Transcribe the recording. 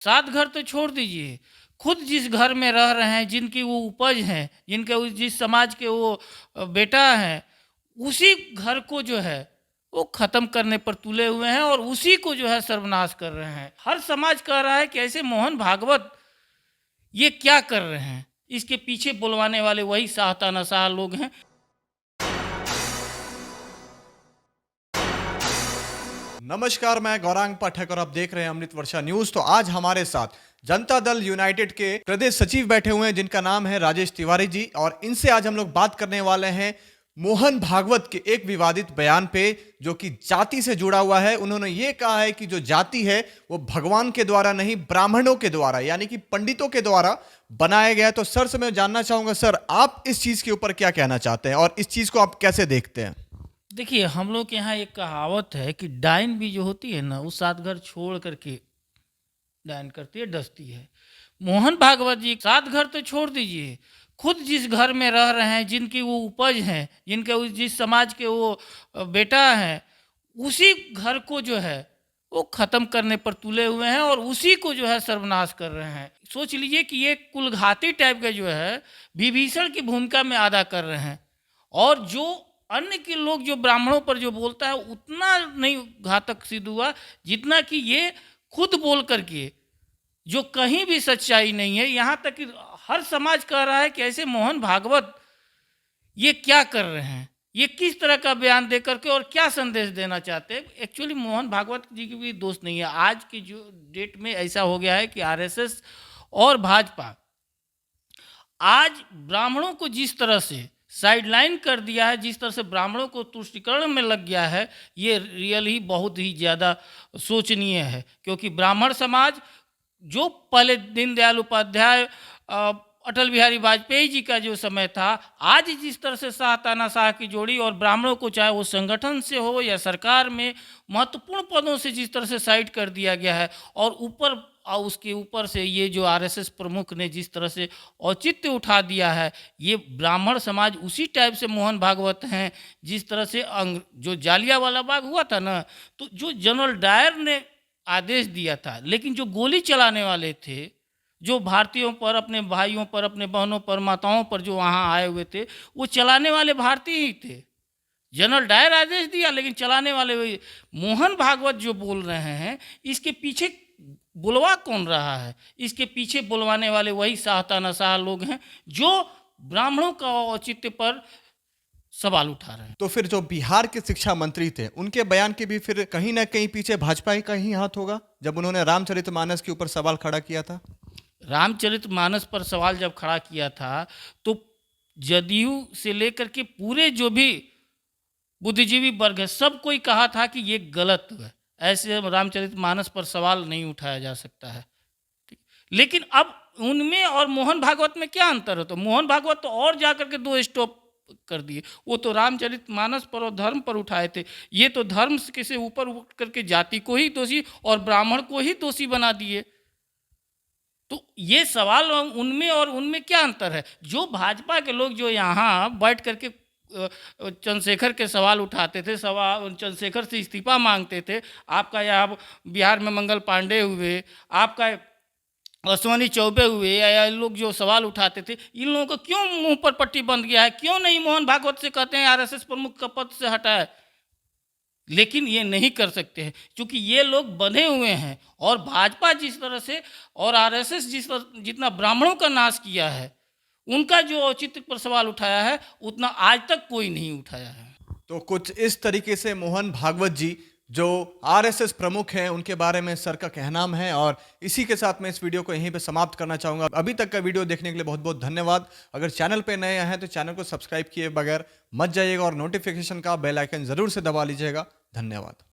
सात घर तो छोड़ दीजिए, खुद जिस घर में रह रहे हैं, जिनकी वो उपज है, जिस समाज के वो बेटा हैं, उसी घर को जो है वो ख़त्म करने पर तुले हुए हैं और उसी को जो है सर्वनाश कर रहे हैं। हर समाज कह रहा है कि ऐसे मोहन भागवत ये क्या कर रहे हैं? इसके पीछे बुलवाने वाले वही शाह-तानाशाह लोग हैं। नमस्कार, मैं गौरांग पाठक और आप देख रहे हैं अमृत वर्षा न्यूज। तो आज हमारे साथ जनता दल यूनाइटेड के प्रदेश सचिव बैठे हुए हैं जिनका नाम है राजेश तिवारी जी, और इनसे आज हम लोग बात करने वाले हैं मोहन भागवत के एक विवादित बयान पे जो कि जाति से जुड़ा हुआ है। उन्होंने ये कहा है कि जो जाति है वो भगवान के द्वारा नहीं, ब्राह्मणों के द्वारा यानी कि पंडितों के द्वारा बनाया गया है। तो सर से मैं जानना चाहूंगा, सर आप इस चीज के ऊपर क्या कहना चाहते हैं और इस चीज को आप कैसे देखते हैं? देखिए, हम लोग के यहाँ एक कहावत है कि डाइन भी जो होती है ना, वो सात घर छोड़ करके डाइन करती है, डसती है। मोहन भागवत जी सात घर तो छोड़ दीजिए, खुद जिस घर में रह रहे हैं, जिनकी वो उपज है, जिस समाज के वो बेटा हैं, उसी घर को जो है वो ख़त्म करने पर तुले हुए हैं और उसी को जो है सर्वनाश कर रहे हैं। सोच लीजिए कि ये कुलघाती टाइप का जो है विभीषण की भूमिका में अदा कर रहे हैं। और जो अन्य के लोग जो ब्राह्मणों पर जो बोलता है उतना नहीं घातक सिद्ध हुआ जितना कि ये खुद बोल करके, जो कहीं भी सच्चाई नहीं है। यहाँ तक कि हर समाज कह रहा है कि ऐसे मोहन भागवत ये क्या कर रहे हैं, ये किस तरह का बयान दे करके और क्या संदेश देना चाहते हैं। एक्चुअली मोहन भागवत जी की भी दोष नहीं है। आज की जो डेट में ऐसा हो गया है कि आरएसएस और भाजपा आज ब्राह्मणों को जिस तरह से साइडलाइन कर दिया है, जिस तरह से ब्राह्मणों को तुष्टीकरण में लग गया है, ये रियल ही बहुत ही ज़्यादा शोचनीय है। क्योंकि ब्राह्मण समाज जो पहले दीनदयाल उपाध्याय, अटल बिहारी वाजपेयी जी का जो समय था, आज जिस तरह से शाह तानाशाह की जोड़ी और ब्राह्मणों को चाहे वो संगठन से हो या सरकार में महत्वपूर्ण पदों से जिस तरह से साइड कर दिया गया है, और उसके ऊपर से ये जो आरएसएस प्रमुख ने जिस तरह से औचित्य उठा दिया है, ये ब्राह्मण समाज उसी टाइप से मोहन भागवत हैं जिस तरह से जो जालियांवाला बाग हुआ था ना, तो जो जनरल डायर ने आदेश दिया था, लेकिन जो गोली चलाने वाले थे, जो भारतीयों पर, अपने भाइयों पर, अपने बहनों पर, माताओं पर जो वहाँ आए हुए थे, वो चलाने वाले भारतीय ही थे। जनरल डायर आदेश दिया लेकिन चलाने वाले वही। मोहन भागवत जो बोल रहे हैं, इसके पीछे बुलवा कौन रहा है? इसके पीछे बुलवाने वाले वही शाह तानाशाह लोग हैं जो ब्राह्मणों का औचित्य पर सवाल उठा रहे हैं। तो फिर जो बिहार के शिक्षा मंत्री थे उनके बयान के भी फिर कहीं ना कहीं पीछे भाजपा ही का ही हाथ होगा, जब उन्होंने रामचरितमानस के ऊपर सवाल खड़ा किया था। रामचरितमानस पर सवाल जब खड़ा किया था तो जदयू से लेकर के पूरे जो भी बुद्धिजीवी वर्ग है, सब कोई कहा था कि ये गलत है, ऐसे रामचरितमानस पर सवाल नहीं उठाया जा सकता है। ठीक। लेकिन अब उनमें और मोहन भागवत में क्या अंतर है? तो मोहन भागवत तो और जाकर के दो स्टॉप कर दिए। वो तो रामचरितमानस पर और धर्म पर उठाए थे, ये तो धर्म के से ऊपर उठ करके जाति को ही दोषी और ब्राह्मण को ही दोषी बना दिए। तो ये सवाल उनमें और उनमें क्या अंतर है? जो भाजपा के लोग जो यहाँ बैठ करके चंद्रशेखर के सवाल उठाते थे, चंद्रशेखर से इस्तीफा मांगते थे, आपका यहाँ बिहार में मंगल पांडे हुए, आपका अश्वनी चौबे हुए, या लोग जो सवाल उठाते थे, इन लोगों को क्यों मुंह पर पट्टी बंद गया है? क्यों नहीं मोहन भागवत से कहते हैं आरएसएस प्रमुख का पद से हटाए? लेकिन ये नहीं कर सकते हैं क्योंकि ये लोग बंधे हुए हैं। और भाजपा जिस तरह से और आरएसएस जितना ब्राह्मणों का नाश किया है, उनका जो औचित्य पर सवाल उठाया है उतना आज तक कोई नहीं उठाया है। तो कुछ इस तरीके से मोहन भागवत जी जो आरएसएस प्रमुख हैं उनके बारे में सर का कहना है, और इसी के साथ मैं इस वीडियो को यहीं पे समाप्त करना चाहूँगा। अभी तक का वीडियो देखने के लिए बहुत बहुत धन्यवाद। अगर चैनल पे नए हैं तो चैनल को सब्सक्राइब किए बगैर मत जाइएगा और नोटिफिकेशन का बेल आइकन ज़रूर से दबा लीजिएगा। धन्यवाद।